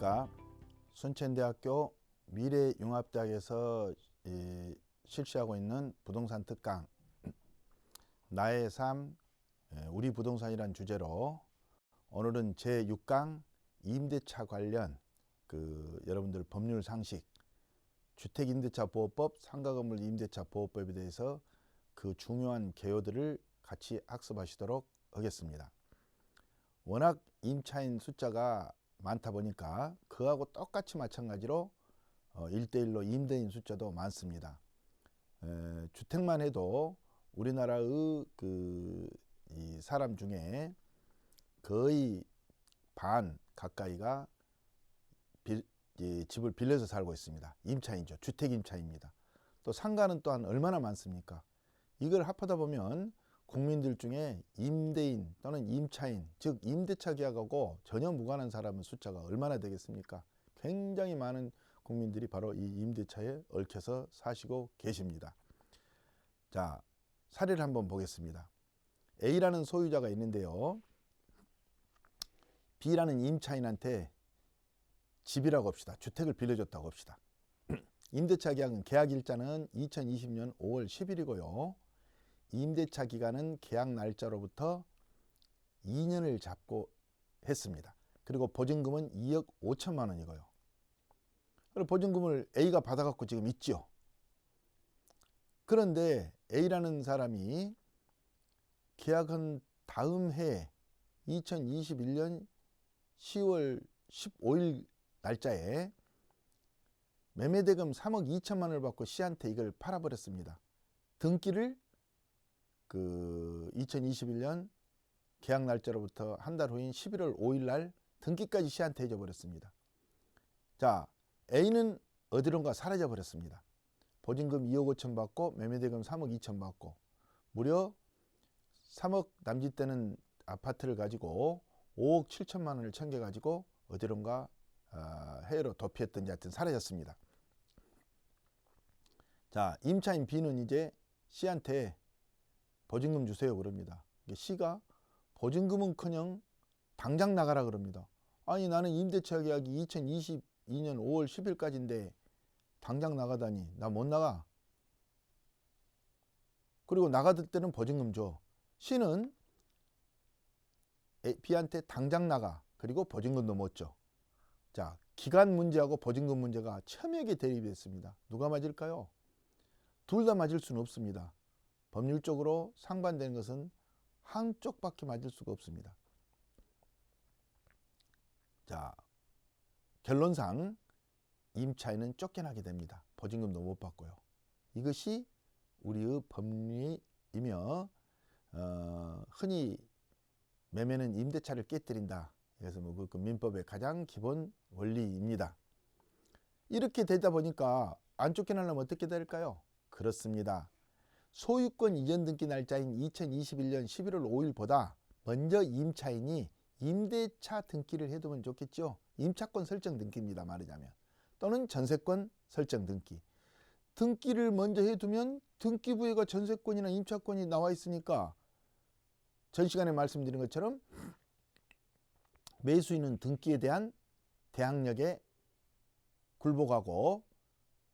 안녕하십니까. 순천대학교 미래융합대학에서 실시하고 있는 부동산 특강 나의 삶 우리 부동산이란 주제로 오늘은 제6강 임대차 관련 여러분들 법률 상식 주택임대차 보호법, 상가건물 임대차 보호법에 대해서 그 중요한 개요들을 같이 학습하시도록 하겠습니다. 워낙 임차인 숫자가 많다 보니까 그하고 똑같이 마찬가지로 1대1로 임대인 숫자도 많습니다. 주택만 해도 우리나라의 이 사람 중에 거의 반 가까이가 집을 빌려서 살고 있습니다. 임차인이죠. 주택 임차인입니다. 또 상가는 또한 얼마나 많습니까? 이걸 합하다 보면 국민들 중에 임대인 또는 임차인, 즉 임대차 계약하고 전혀 무관한 사람의 숫자가 얼마나 되겠습니까? 굉장히 많은 국민들이 바로 이 임대차에 얽혀서 사시고 계십니다. 자, 사례를 한번 보겠습니다. A라는 소유자가 있는데요. B라는 임차인한테 집이라고 합시다. 주택을 빌려줬다고 합시다. 임대차 계약은 계약일자는 2020년 5월 10일이고요. 임대차 기간은 계약 날짜로부터 2년을 잡고 했습니다. 그리고 보증금은 2억 5천만 원이고요. 그리고 보증금을 A가 받아갖고 지금 있죠. 그런데 A라는 사람이 계약한 다음 해 2021년 10월 15일 날짜에 매매대금 3억 2천만 원을 받고 C한테 이걸 팔아버렸습니다. 등기를 2021년 계약 날짜로부터 한 달 후인 11월 5일 날 등기까지 C한테 해줘 버렸습니다. 자, A는 어디론가 사라져 버렸습니다. 보증금 2억 5천 받고 매매대금 3억 2천 받고 무려 3억 남짓되는 아파트를 가지고 5억 7천만 원을 챙겨가지고 어디론가 해외로 도피했던지 하여튼 사라졌습니다. 자, 임차인 B는 이제 C한테 보증금 주세요 그럽니다. C가 보증금은커녕 당장 나가라 그럽니다. 아니 나는 임대차 계약이 2022년 5월 10일까지인데 당장 나가다니 나 못 나가. 그리고 나가들 때는 보증금 줘. C는 B한테 당장 나가. 그리고 보증금도 못 줘. 자, 기간 문제하고 보증금 문제가 첨예하게 대립했습니다. 누가 맞을까요? 둘 다 맞을 수는 없습니다. 법률적으로 상반되는 것은 한쪽밖에 맞을 수가 없습니다. 자, 결론상 임차인은 쫓겨나게 됩니다. 보증금도 못 받고요. 이것이 우리의 법리이며 흔히 매매는 임대차를 깨뜨린다. 그래서 그 민법의 가장 기본 원리입니다. 이렇게 되다 보니까 안 쫓겨나려면 어떻게 될까요? 그렇습니다. 소유권 이전 등기 날짜인 2021년 11월 5일보다 먼저 임차인이 임대차 등기를 해두면 좋겠죠. 임차권 설정 등기입니다. 말하자면. 또는 전세권 설정 등기. 등기를 먼저 해두면 등기부에가 전세권이나 임차권이 나와 있으니까 전 시간에 말씀드린 것처럼 매수인은 등기에 대한 대항력에 굴복하고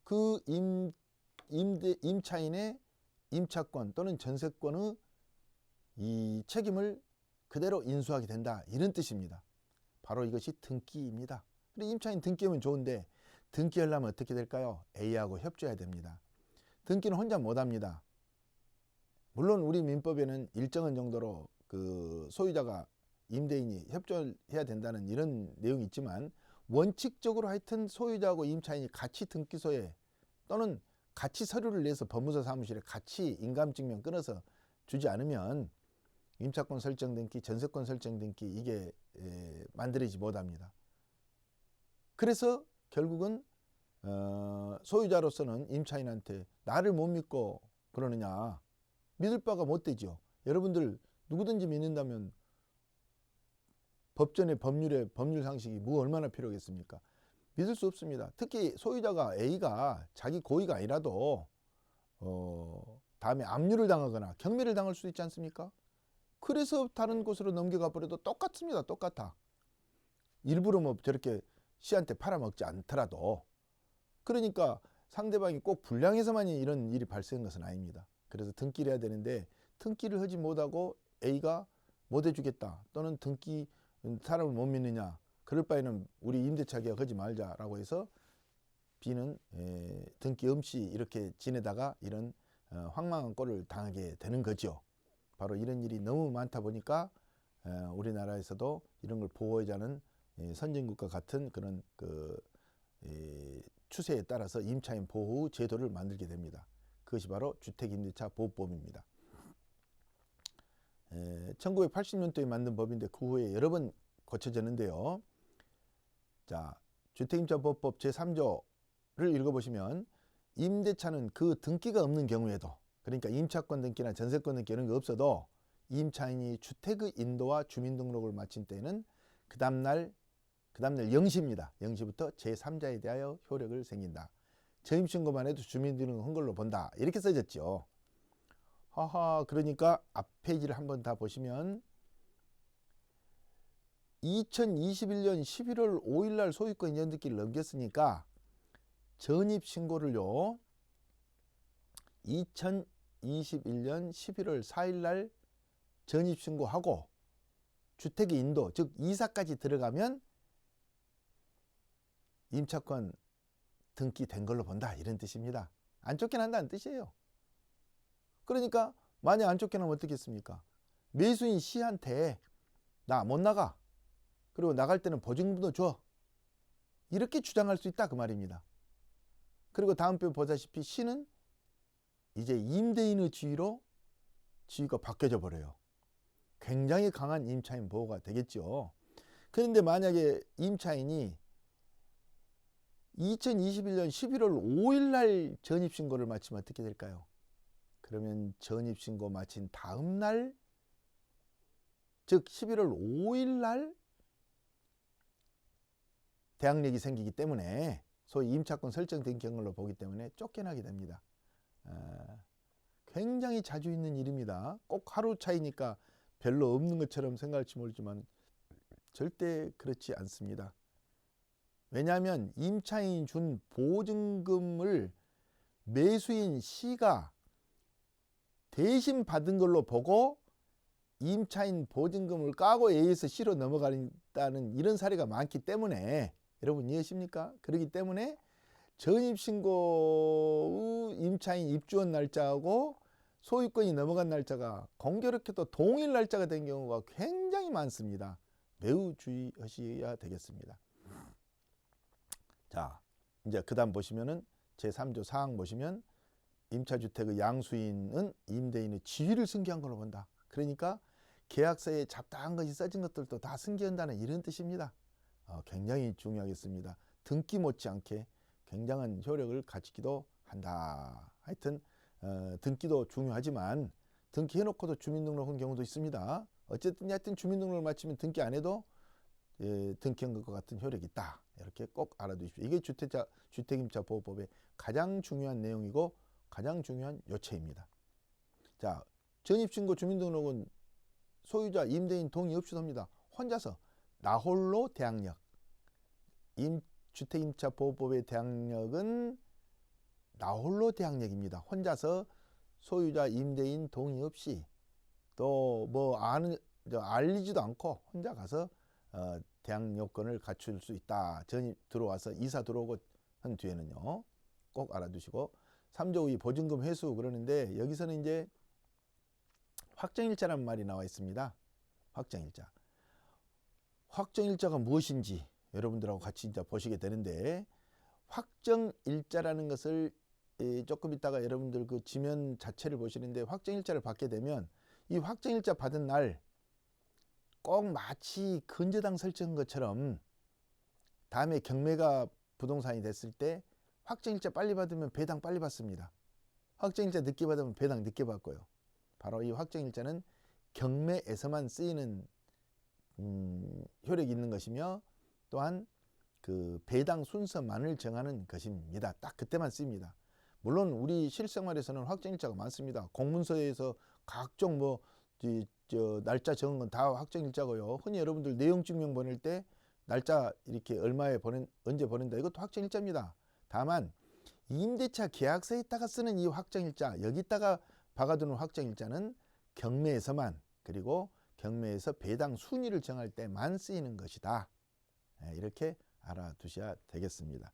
그 임차인의 임차권 또는 전세권의 이 책임을 그대로 인수하게 된다. 이런 뜻입니다. 바로 이것이 등기입니다. 그리고 임차인 등기하면 좋은데 등기하려면 어떻게 될까요? A하고 협조해야 됩니다. 등기는 혼자 못합니다. 물론 우리 민법에는 일정한 정도로 소유자가 임대인이 협조해야 된다는 이런 내용이 있지만 원칙적으로 하여튼 소유자하고 임차인이 같이 등기소에 또는 같이 서류를 내서 법무사 사무실에 같이 인감증명 끊어서 주지 않으면 임차권 설정 등기, 전세권 설정 등기 이게 만들어지지 못합니다. 그래서 결국은 소유자로서는 임차인한테 나를 못 믿고 그러느냐 믿을 바가 못 되죠. 여러분들 누구든지 믿는다면 법전의 법률 상식이 얼마나 필요하겠습니까? 믿을 수 없습니다. 특히 소유자가 A가 자기 고의가 아니라도 다음에 압류를 당하거나 경매를 당할 수 있지 않습니까? 그래서 다른 곳으로 넘겨가 버려도 똑같습니다. 똑같아. 일부러 뭐 저렇게 씨한테 팔아먹지 않더라도. 그러니까 상대방이 꼭 불량해서만이 이런 일이 발생한 것은 아닙니다. 그래서 등기를 해야 되는데 등기를 하지 못하고 A가 못 해주겠다, 또는 등기 사람을 못 믿느냐, 그럴 바에는 우리 임대차 계약하지 말자라고 해서 B는 등기 없이 이렇게 지내다가 이런 황망한 꼴을 당하게 되는 거죠. 바로 이런 일이 너무 많다 보니까 우리나라에서도 이런 걸 보호하자는 선진국과 같은 그런 추세에 따라서 임차인 보호 제도를 만들게 됩니다. 그것이 바로 주택임대차 보호법입니다. 1980년도에 만든 법인데 그 후에 여러 번 고쳐졌는데요. 자, 주택임대차 보호법 제3조를 읽어보시면 임대차는 그 등기가 없는 경우에도, 그러니까 임차권 등기나 전세권 등기 이런 게 없어도 임차인이 주택의 인도와 주민등록을 마친 때에는 그 다음날 0시입니다. 0시부터 제3자에 대하여 효력을 생긴다. 전입신고만 해도 주민등록 한 걸로 본다. 이렇게 써졌죠. 그러니까 앞 페이지를 한번 다 보시면 2021년 11월 5일 날 소유권 이전듣기를 넘겼으니까 전입신고를요 2021년 11월 4일 날 전입신고하고 주택의 인도, 즉 이사까지 들어가면 임차권 등기된 걸로 본다, 이런 뜻입니다. 안 쫓겨난다는 뜻이에요. 그러니까 만약 안 쫓겨나면 어떻겠습니까? 매수인 C한테 나 못 나가, 그리고 나갈 때는 보증금도 줘, 이렇게 주장할 수 있다 그 말입니다. 그리고 다음 표 보다시피 C는 이제 임대인의 지위가 바뀌어져 버려요. 굉장히 강한 임차인 보호가 되겠죠. 그런데 만약에 임차인이 2021년 11월 5일 날 전입신고를 마치면 어떻게 될까요? 그러면 전입신고 마친 다음 날, 즉 11월 5일 날 대항력이 생기기 때문에 소위 임차권 설정된 경우로 보기 때문에 쫓겨나게 됩니다. 굉장히 자주 있는 일입니다. 꼭 하루 차이니까 별로 없는 것처럼 생각할지 모르지만 절대 그렇지 않습니다. 왜냐하면 임차인이 준 보증금을 매수인 C가 대신 받은 걸로 보고 임차인 보증금을 까고 A에서 C로 넘어간다는 이런 사례가 많기 때문에, 여러분 이해하십니까? 그렇기 때문에 전입신고 임차인 입주원 날짜하고 소유권이 넘어간 날짜가 공교롭게도 동일 날짜가 된 경우가 굉장히 많습니다. 매우 주의하셔야 되겠습니다. 자, 이제 그 다음 보시면은 제3조 사항 보시면 임차주택의 양수인은 임대인의 지위를 승계한 걸로 본다. 그러니까 계약서에 잡다한 것이 써진 것들도 다 승계한다는 이런 뜻입니다. 굉장히 중요하겠습니다. 등기 못지않게 굉장한 효력을 가지기도 한다. 하여튼 등기도 중요하지만 등기해놓고도 주민등록한 경우도 있습니다. 어쨌든 하여튼 주민등록을 마치면 등기 안 해도 등기한 것과 같은 효력이 있다. 이렇게 꼭 알아두십시오. 이게 주택임차 보호법의 가장 중요한 내용이고 가장 중요한 요체입니다. 자, 전입신고 주민등록은 소유자 임대인 동의 없이도 합니다. 혼자서 나홀로 대항력. 주택임차 보호법의 대항력은 나홀로 대항력입니다. 혼자서 소유자 임대인 동의 없이 또 뭐 알리지도 않고 혼자 가서 대항요건을 갖출 수 있다. 전입 들어와서 이사 들어오고 한 뒤에는요. 꼭 알아두시고 3조 2 보증금 회수 그러는데 여기서는 이제 확정일자라는 말이 나와 있습니다. 확정일자. 확정일자가 무엇인지 여러분들하고 같이 이제 보시게 되는데, 확정일자라는 것을 조금 있다가 여러분들 그 지면 자체를 보시는데, 확정일자를 받게 되면 이 확정일자 받은 날 꼭 마치 근저당 설정한 것처럼 다음에 경매가 부동산이 됐을 때 확정일자 빨리 받으면 배당 빨리 받습니다. 확정일자 늦게 받으면 배당 늦게 받고요. 바로 이 확정일자는 경매에서만 쓰이는 효력이 있는 것이며, 또한 그 배당 순서만을 정하는 것입니다. 딱 그때만 쓰입니다. 물론 우리 실생활에서는 확정일자가 많습니다. 공문서에서 각종 날짜 적은 건 다 확정일자고요. 흔히 여러분들 내용증명 보낼 때 날짜 이렇게 얼마에 언제 보낸다. 이것도 확정일자입니다. 다만 임대차 계약서에다가 쓰는 이 확정일자, 여기다가 박아두는 확정일자는 경매에서만, 그리고 경매에서 배당 순위를 정할 때만 쓰이는 것이다. 이렇게 알아두셔야 되겠습니다.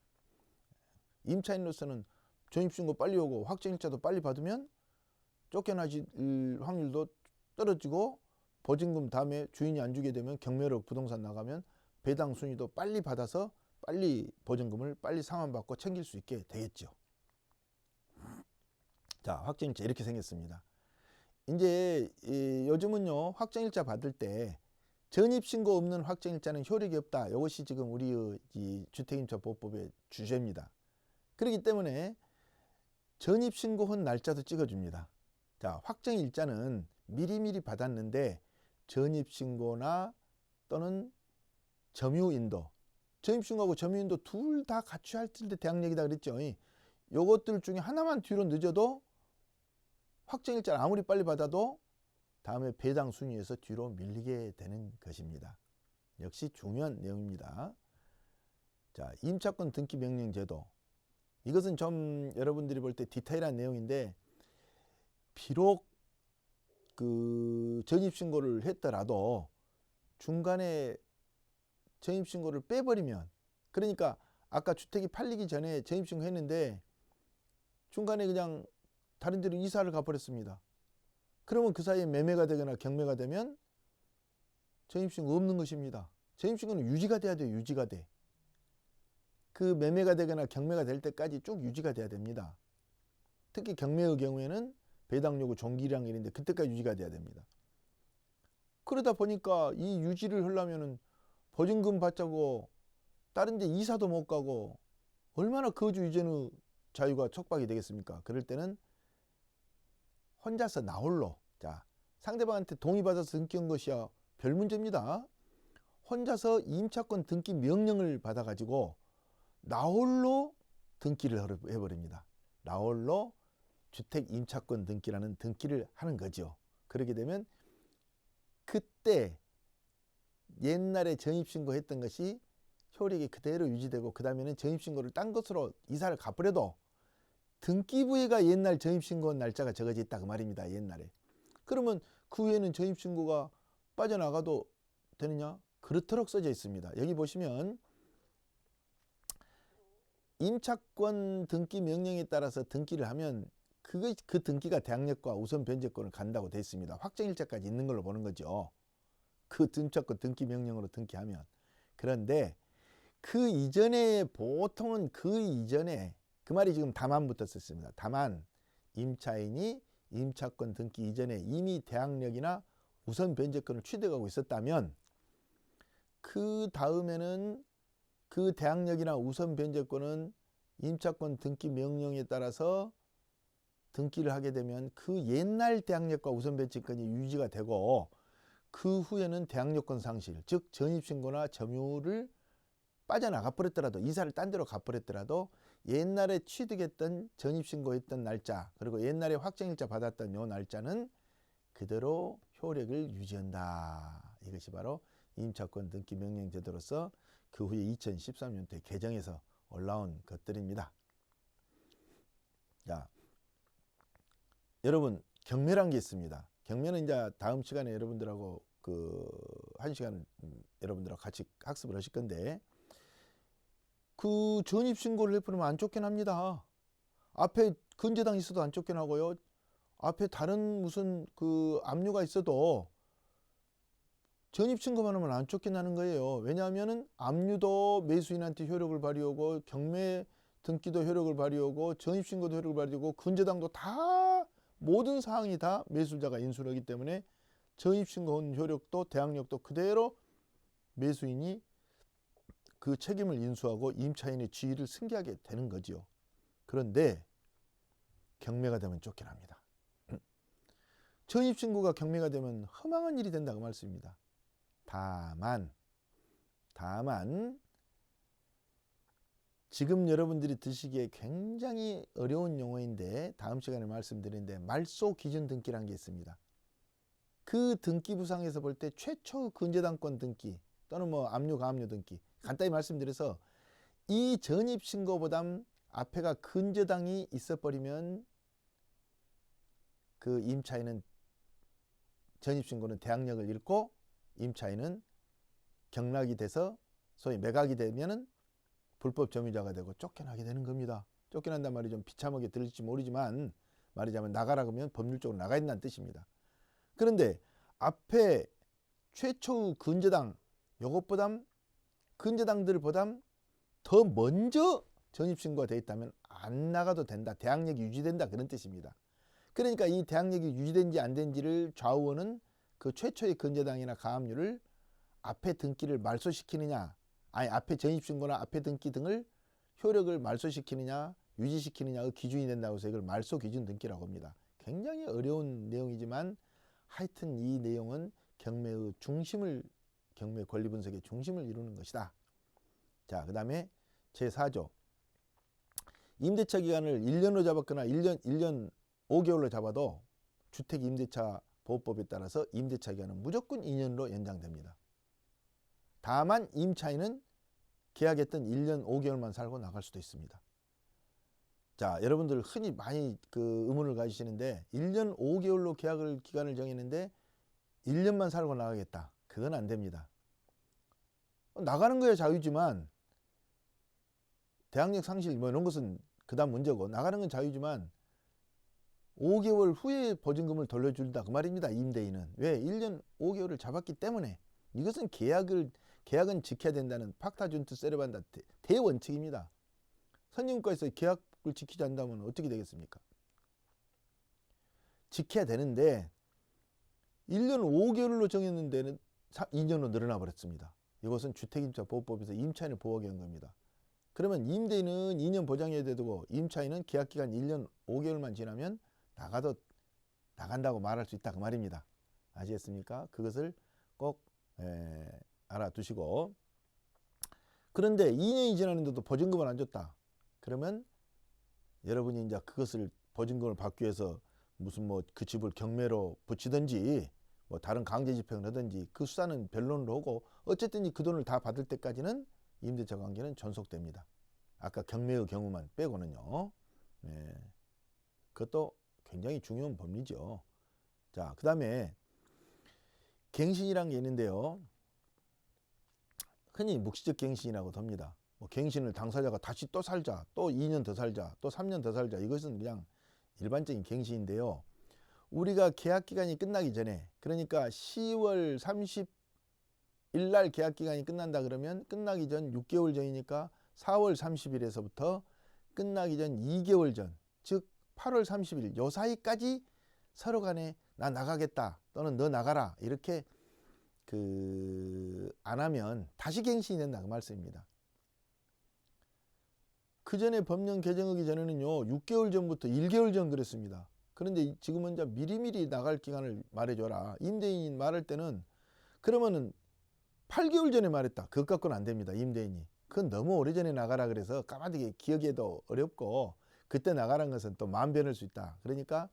임차인으로서는 전입신고 빨리 오고 확정일자도 빨리 받으면 쫓겨나질 확률도 떨어지고, 보증금 다음에 주인이 안 주게 되면 경매로 부동산 나가면 배당 순위도 빨리 받아서 빨리 보증금을 빨리 상환받고 챙길 수 있게 되겠죠. 자, 확정일자 이렇게 생겼습니다. 이제 요즘은요, 확정일자 받을 때 전입신고 없는 확정일자는 효력이 없다. 이것이 지금 우리 이 주택임차보호법의 주제입니다. 그렇기 때문에 전입신고한 날짜도 찍어줍니다. 자, 확정일자는 미리미리 받았는데 전입신고나 또는 점유인도, 전입신고하고 점유인도 둘 다 갖춰야 할 텐데 대항력이다 그랬죠. 요것들 중에 하나만 뒤로 늦어도 확정일자를 아무리 빨리 받아도 다음에 배당 순위에서 뒤로 밀리게 되는 것입니다. 역시 중요한 내용입니다. 자, 임차권 등기 명령 제도. 이것은 좀 여러분들이 볼 때 디테일한 내용인데, 비록 그 전입신고를 했더라도 중간에 전입신고를 빼버리면, 그러니까 아까 주택이 팔리기 전에 전입신고 했는데 중간에 그냥 다른 데로 이사를 가버렸습니다. 그러면 그 사이에 매매가 되거나 경매가 되면 전입신고 없는 것입니다. 전입신고는 유지가 돼야 돼요. 유지가 돼. 그 매매가 되거나 경매가 될 때까지 쭉 유지가 돼야 됩니다. 특히 경매의 경우에는 배당 요구 종기량일인데 그때까지 유지가 돼야 됩니다. 그러다 보니까 이 유지를 하려면은 보증금 받자고 다른 데 이사도 못 가고 얼마나 거주 이전의 자유가 촉박이 되겠습니까? 그럴 때는 혼자서 나홀로, 자, 상대방한테 동의받아서 등기한 것이야 별 문제입니다. 혼자서 임차권 등기 명령을 받아가지고 나홀로 등기를 해버립니다. 나홀로 주택 임차권 등기라는 등기를 하는 거죠. 그렇게 되면 그때 옛날에 전입신고 했던 것이 효력이 그대로 유지되고, 그 다음에는 전입신고를 딴 것으로 이사를 가버려도 등기부에가 옛날 전입신고 날짜가 적어져 있다 그 말입니다. 옛날에. 그러면 그 후에는 전입신고가 빠져나가도 되느냐? 그렇도록 써져 있습니다. 여기 보시면 임차권 등기 명령에 따라서 등기를 하면 그 등기가 대항력과 우선 변제권을 간다고 되어 있습니다. 확정일자까지 있는 걸로 보는 거죠. 그 임차권 등기 명령으로 등기하면. 그런데 그 이전에, 보통은 그 이전에, 그 말이 지금 다만부터 썼습니다. 다만 임차인이 임차권 등기 이전에 이미 대항력이나 우선 변제권을 취득하고 있었다면 그 다음에는 그 대항력이나 우선 변제권은 임차권 등기 명령에 따라서 등기를 하게 되면 그 옛날 대항력과 우선 변제권이 유지가 되고, 그 후에는 대항력권 상실, 즉 전입신고나 점유를 빠져나가 버렸더라도, 이사를 딴 데로 가버렸더라도 옛날에 취득했던 전입신고했던 날짜, 그리고 옛날에 확정일자 받았던 요 날짜는 그대로 효력을 유지한다. 이것이 바로 임차권 등기 명령 제도로서 그 후에 2013년도에 개정해서 올라온 것들입니다. 자, 여러분, 경매란 게 있습니다. 경매는 이제 다음 시간에 여러분들하고 한 시간 여러분들하고 같이 학습을 하실 건데, 그 전입신고를 해버리면 안 쫓겨납니다. 앞에 근저당 있어도 안 쫓겨나고요. 앞에 다른 무슨 그 압류가 있어도 전입신고만 하면 안 쫓겨나는 거예요. 왜냐하면은 압류도 매수인한테 효력을 발휘하고, 경매 등기도 효력을 발휘하고, 전입신고도 효력을 발휘하고, 근저당도 다, 모든 사항이 다 매수자가 인수를 하기 때문에 전입신고한 효력도 대항력도 그대로 매수인이 그 책임을 인수하고 임차인의 지위를 승계하게 되는 거죠. 그런데 경매가 되면 쫓겨납니다. 전입신고가 경매가 되면 허망한 일이 된다고 말씀입니다. 다만 지금 여러분들이 드시기에 굉장히 어려운 용어인데 다음 시간에 말씀드리는데, 말소 기준 등기라는 게 있습니다. 그 등기부상에서 볼 때 최초 근저당권 등기 또는 뭐 압류, 가압류 등기. 간단히 말씀드려서 이 전입신고보다 앞에가 근저당이 있어버리면 그 임차인은 전입신고는 대항력을 잃고 임차인은 경락이 돼서 소위 매각이 되면은 불법 점유자가 되고 쫓겨나게 되는 겁니다. 쫓겨난단 말이 좀 비참하게 들릴지 모르지만 말하자면 나가라 그러면 법률적으로 나가야 된다는 뜻입니다. 그런데 앞에 최초의 근저당 요것보다 근저당들보다 더 먼저 전입신고가 되어 있다면 안 나가도 된다. 대항력이 유지된다. 그런 뜻입니다. 그러니까 이 대항력이 유지된지 안 된지를 좌우하는 그 최초의 근저당이나 가압류를 앞에 등기를 말소시키느냐, 아니 앞에 전입신고나 앞에 등기 등을 효력을 말소시키느냐 유지시키느냐의 기준이 된다고 해서 이걸 말소기준 등기라고 합니다. 굉장히 어려운 내용이지만 하여튼 이 내용은 경매의 중심을, 경매 권리 분석의 중심을 이루는 것이다. 자, 그 다음에 제4조 임대차 기간을 1년으로 잡았거나 1년 5개월로 잡아도 주택임대차 보호법에 따라서 임대차 기간은 무조건 2년으로 연장됩니다. 다만 임차인은 계약했던 1년 5개월만 살고 나갈 수도 있습니다. 자, 여러분들 흔히 많이 그 의문을 가지시는데 1년 5개월로 계약을 기간을 정했는데 1년만 살고 나가겠다. 그건 안 됩니다. 나가는 거야 자유지만 대항력 상실 뭐 이런 것은 그다음 문제고 나가는 건 자유지만 5개월 후에 보증금을 돌려준다 그 말입니다. 임대인은. 왜? 1년 5개월을 잡았기 때문에. 이것은 계약은 지켜야 된다는 팍타준트 세르반다 대원칙입니다. 선진국가에서 계약을 지키지 않는다면 어떻게 되겠습니까? 지켜야 되는데 1년 5개월로 정했는 데는 2년으로 늘어나 버렸습니다. 이것은 주택임차 보호법에서 임차인을 보호하기 위한 겁니다. 그러면 임대인은 2년 보장해야 되고 임차인은 계약기간 1년 5개월만 지나면 나간다고 말할 수 있다 그 말입니다. 아시겠습니까? 그것을 꼭 알아두시고, 그런데 2년이 지났는데도 보증금을 안 줬다. 그러면 여러분이 이제 그것을 보증금을 받기 위해서 무슨 뭐 그 집을 경매로 붙이든지 뭐 다른 강제 집행을 하든지 그 수사는 변론으로 하고 어쨌든 그 돈을 다 받을 때까지는 임대차 관계는 존속됩니다. 아까 경매의 경우만 빼고는요. 그것도 굉장히 중요한 법리죠. 자, 그 다음에 갱신이란 게 있는데요. 흔히 묵시적 갱신이라고도 합니다. 뭐 갱신을 당사자가 다시 또 살자, 또 2년 더 살자, 또 3년 더 살자, 이것은 그냥 일반적인 갱신인데요. 우리가 계약기간이 끝나기 전에, 그러니까 10월 30일 날 계약기간이 끝난다 그러면 끝나기 전 6개월 전이니까 4월 30일에서부터 끝나기 전 2개월 전, 즉 8월 30일 요 사이까지 서로 간에 나 나가겠다 또는 너 나가라 이렇게 안 하면 다시 갱신이 된다 그 말씀입니다. 그 전에 법령 개정하기 전에는요 6개월 전부터 1개월 전 그랬습니다. 그런데 지금은 이제 미리미리 나갈 기간을 말해줘라. 임대인이 말할 때는 그러면은 8개월 전에 말했다. 그것 갖고는 안 됩니다. 임대인이. 그건 너무 오래전에 나가라 그래서 까마득히 기억에도 어렵고 그때 나가라는 것은 또 만변할 수 있다. 그러니까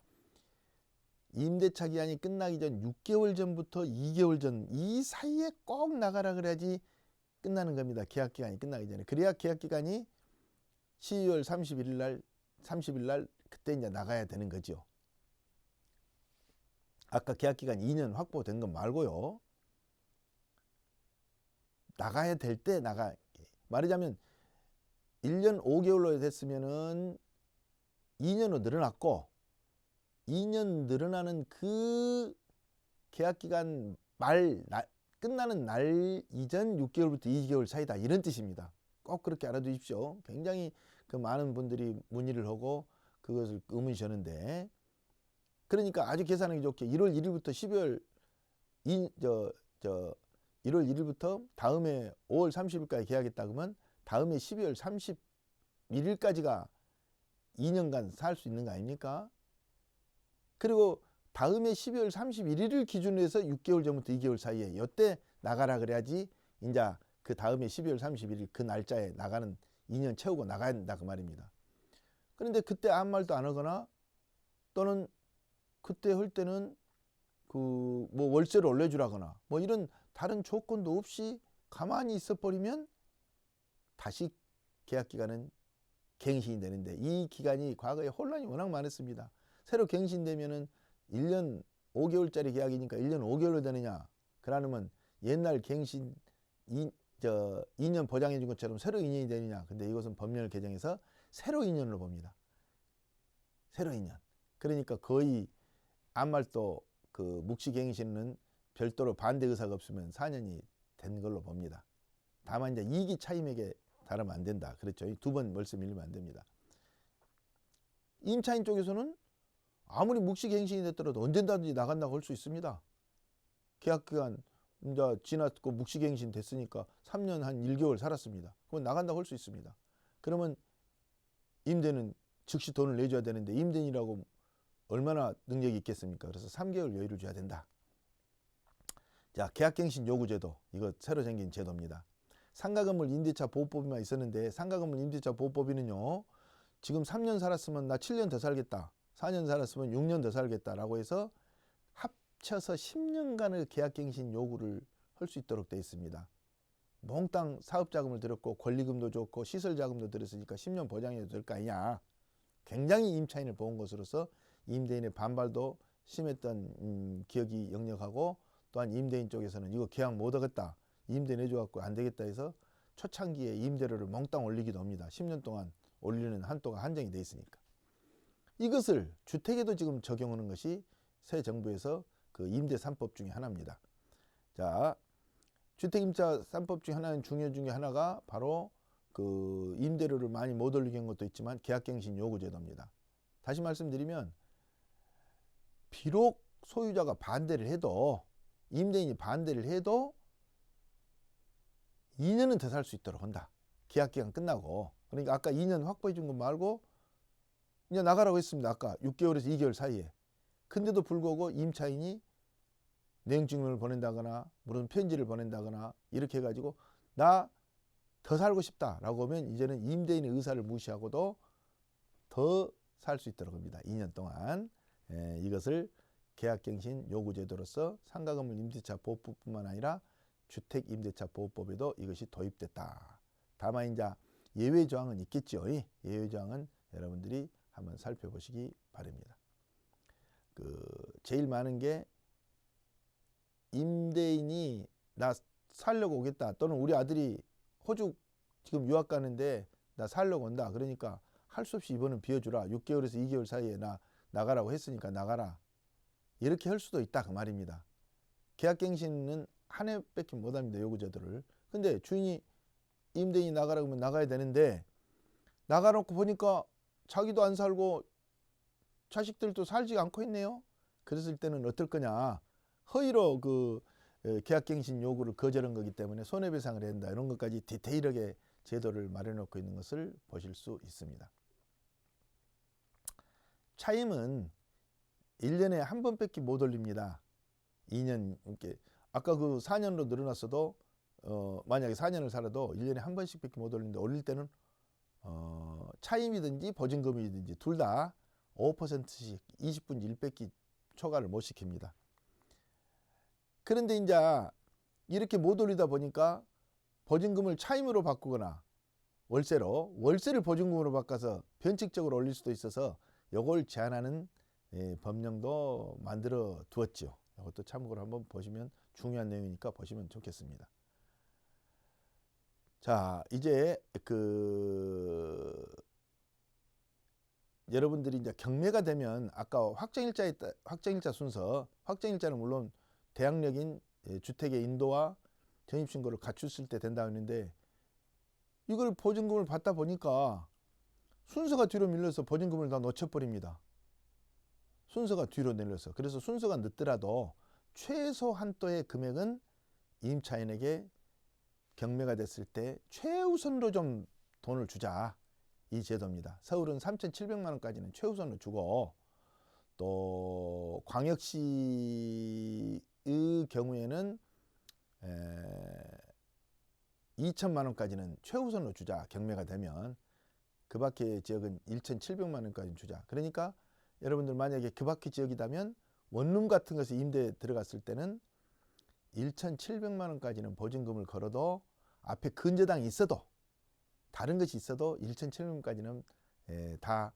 임대차 기간이 끝나기 전 6개월 전부터 2개월 전 이 사이에 꼭 나가라 그래야지 끝나는 겁니다. 계약 기간이 끝나기 전에. 그래야 계약 기간이 12월 30일 날 그때 이제 나가야 되는 거죠. 아까 계약 기간 2년 확보된 것 말고요. 나가야 될 때 말하자면 1년 5개월로 됐으면은 2년으로 늘어났고 2년 늘어나는 그 계약기간 끝나는 날 이전 6개월부터 2개월 사이다 이런 뜻입니다. 꼭 그렇게 알아두십시오. 굉장히 그 많은 분들이 문의를 하고 그것을 의문시하는데, 그러니까 아주 계산하기 좋게 1월 1일부터 1월 1일부터 다음에 5월 30일까지 계약했다 그러면 다음에 12월 31일까지가 2년간 살 수 있는 거 아닙니까? 그리고 다음에 12월 31일을 기준으로 해서 6개월 전부터 2개월 사이에 이때 나가라 그래야지 이제 그 다음에 12월 31일 그 날짜에 나가는 2년 채우고 나가야 된다 그 말입니다. 그런데 그때 아무 말도 안 하거나 또는 그때 할 때는 그 뭐 월세를 올려주라거나 뭐 이런 다른 조건도 없이 가만히 있어 버리면 다시 계약 기간은 갱신이 되는데, 이 기간이 과거에 혼란이 워낙 많았습니다. 새로 갱신되면은 1년 5개월짜리 계약이니까 1년 5개월로 되느냐, 그러면 옛날 갱신 2년 보장해 준 것처럼 새로 2년이 되느냐. 근데 이것은 법령을 개정해서 새로 2년으로 봅니다. 새로 2년. 그러니까 거의 아무 말도 그 묵시갱신은 별도로 반대 의사가 없으면 4년이 된 걸로 봅니다. 다만 이제 이기 차임에게 다르면 안 된다. 그렇죠. 두 번 말씀드리면 안 됩니다. 임차인 쪽에서는 아무리 묵시갱신이 됐더라도 언젠가든지 나간다고 할 수 있습니다. 계약기간 이제 지났고 묵시갱신 됐으니까 3년 한 1개월 살았습니다. 그럼 나간다고 할 수 있습니다. 그러면 임대는 즉시 돈을 내줘야 되는데 임대인이라고 얼마나 능력이 있겠습니까? 그래서 3개월 여유를 줘야 된다. 자, 계약갱신 요구제도, 이거 새로 생긴 제도입니다. 상가건물 임대차 보호법이만 있었는데, 상가건물 임대차 보호법에는요, 지금 3년 살았으면 나 7년 더 살겠다, 4년 살았으면 6년 더 살겠다라고 해서 합쳐서 10년간을 계약갱신 요구를 할 수 있도록 되어 있습니다. 몽땅 사업자금을 들였고 권리금도 줬고 시설자금도 들였으니까 10년 보장해도 될 거 아니냐. 굉장히 임차인을 보은 것으로서 임대인의 반발도 심했던 기억이 역력하고, 또한 임대인 쪽에서는 이거 계약 못 하겠다, 임대 내줘갖고 안 되겠다 해서 초창기에 임대료를 몽땅 올리기도 합니다. 10년 동안 올리는 한도가 한정이 돼 있으니까. 이것을 주택에도 지금 적용하는 것이 새 정부에서 그 임대 3법 중에 하나입니다. 자, 주택 임차 3법 중에 하나는 중요 중에 하나가 바로 그 임대료를 많이 못 올리게 한 것도 있지만 계약갱신 요구제도입니다. 다시 말씀드리면, 비록 소유자가 반대를 해도, 임대인이 반대를 해도 2년은 더 살 수 있도록 한다. 계약기간 끝나고. 그러니까 아까 2년 확보해 준 거 말고 이제 나가라고 했습니다. 아까 6개월에서 2개월 사이에. 근데도 불구하고 임차인이 내용증명을 보낸다거나 무슨 편지를 보낸다거나 이렇게 해가지고 나 더 살고 싶다라고 하면 이제는 임대인의 의사를 무시하고도 더 살 수 있도록 합니다. 2년 동안. 이것을 계약갱신 요구제도로서 상가건물 임대차 보호법뿐만 아니라 주택임대차 보호법에도 이것이 도입됐다. 다만 이제 예외 조항은 있겠죠. 예외 조항은 여러분들이 한번 살펴보시기 바랍니다. 제일 많은 게 임대인이 나 살려고 오겠다, 또는 우리 아들이 호주 지금 유학 가는데 나 살려고 온다, 그러니까 할 수 없이 이번은 비워주라, 6개월에서 2개월 사이에 나 나가라고 했으니까 나가라, 이렇게 할 수도 있다 그 말입니다. 계약갱신은 한 해밖에 못합니다, 요구제도를. 근데 주인이 임대인이 나가라고 하면 나가야 되는데, 나가놓고 보니까 자기도 안 살고 자식들도 살지 않고 있네요. 그랬을 때는 어떨 거냐. 허위로 그 계약갱신 요구를 거절한 거기 때문에 손해배상을 해야 된다, 이런 것까지 디테일하게 제도를 마련해 놓고 있는 것을 보실 수 있습니다. 차임은 1년에 한 번밖에 못 올립니다. 2년, 이렇게 아까 그 4년으로 늘어났어도 만약에 4년을 살아도 1년에 한 번씩밖에 못 올리는데, 올릴 때는 차임이든지 보증금이든지 둘 다 5%씩 20분의 1뺏기 초과를 못 시킵니다. 그런데 이제 이렇게 못 올리다 보니까 보증금을 차임으로 바꾸거나 월세를 보증금으로 바꿔서 변칙적으로 올릴 수도 있어서 이걸 제한하는 법령도 만들어 두었죠. 이것도 참고로 한번 보시면 중요한 내용이니까 보시면 좋겠습니다. 자, 이제 여러분들이 이제 경매가 되면 아까 확정일자 순서, 확정일자는 물론 대항력인 주택의 인도와 전입신고를 갖췄을 때 된다 했는데, 이걸 보증금을 받다 보니까 순서가 뒤로 밀려서 보증금을 다 놓쳐버립니다. 순서가 뒤로 내려서. 그래서 순서가 늦더라도 최소 한도의 금액은 임차인에게 경매가 됐을 때 최우선으로 좀 돈을 주자, 이 제도입니다. 서울은 3,700만 원까지는 최우선으로 주고, 또 광역시의 경우에는 2천만 원까지는 최우선으로 주자, 경매가 되면. 그 밖의 지역은 1,700만 원까지 주자. 그러니까 여러분들 만약에 그 밖의 지역이라면 원룸 같은 것에 임대 들어갔을 때는 1,700만 원까지는 보증금을 걸어도 앞에 근저당이 있어도 다른 것이 있어도 1,700만원까지는 다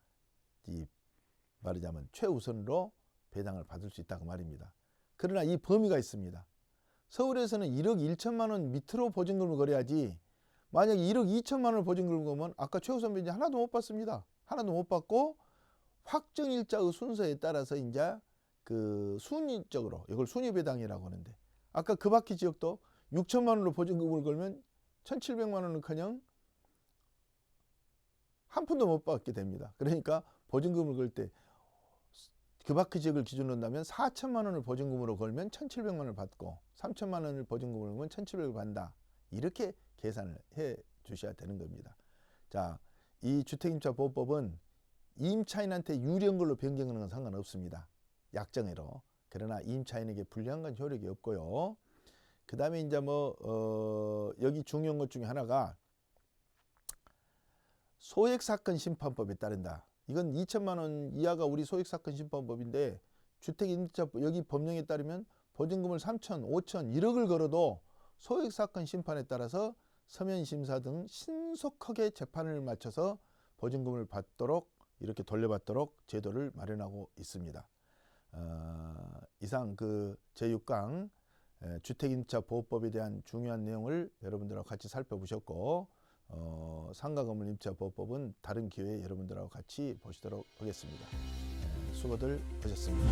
말하자면 최우선으로 배당을 받을 수 있다고 말입니다. 그러나 이 범위가 있습니다. 서울에서는 1억 1천만 원 밑으로 보증금을 걸어야지, 만약에 1억 2천만 원을 보증금을 걸면 아까 최우선 배당 하나도 못 받습니다. 하나도 못 받고 확정일자의 순서에 따라서 이제 그 순위적으로 이걸 순위배당이라고 하는데, 아까 그 바퀴 지역도 6천만 원으로 보증금을 걸면 1,700만 원은커녕 한 푼도 못 받게 됩니다. 그러니까 보증금을 걸 때 그 바퀴 지역을 기준으로 한다면 4천만 원을 보증금으로 걸면 1,700만 원을 받고 3천만 원을 보증금으로 걸면 1,700을 받는다. 이렇게 계산을 해 주셔야 되는 겁니다. 자, 이 주택임차보호법은 임차인한테 유리한 걸로 변경하는 건 상관없습니다. 약정으로. 그러나 임차인에게 불리한 건 효력이 없고요. 그 다음에 이제 여기 중요한 것 중에 하나가 소액사건 심판법에 따른다. 이건 2천만 원 이하가 우리 소액사건 심판법인데, 주택임차 여기 법령에 따르면 보증금을 3천, 5천, 1억을 걸어도 소액사건 심판에 따라서 서면심사 등 신속하게 재판을 마쳐서 보증금을 받도록, 이렇게 돌려받도록 제도를 마련하고 있습니다. 이상 그 제6강 주택임차보호법에 대한 중요한 내용을 여러분들하고 같이 살펴보셨고, 상가건물임차보호법은 다른 기회에 여러분들하고 같이 보시도록 하겠습니다. 수고들 하셨습니다.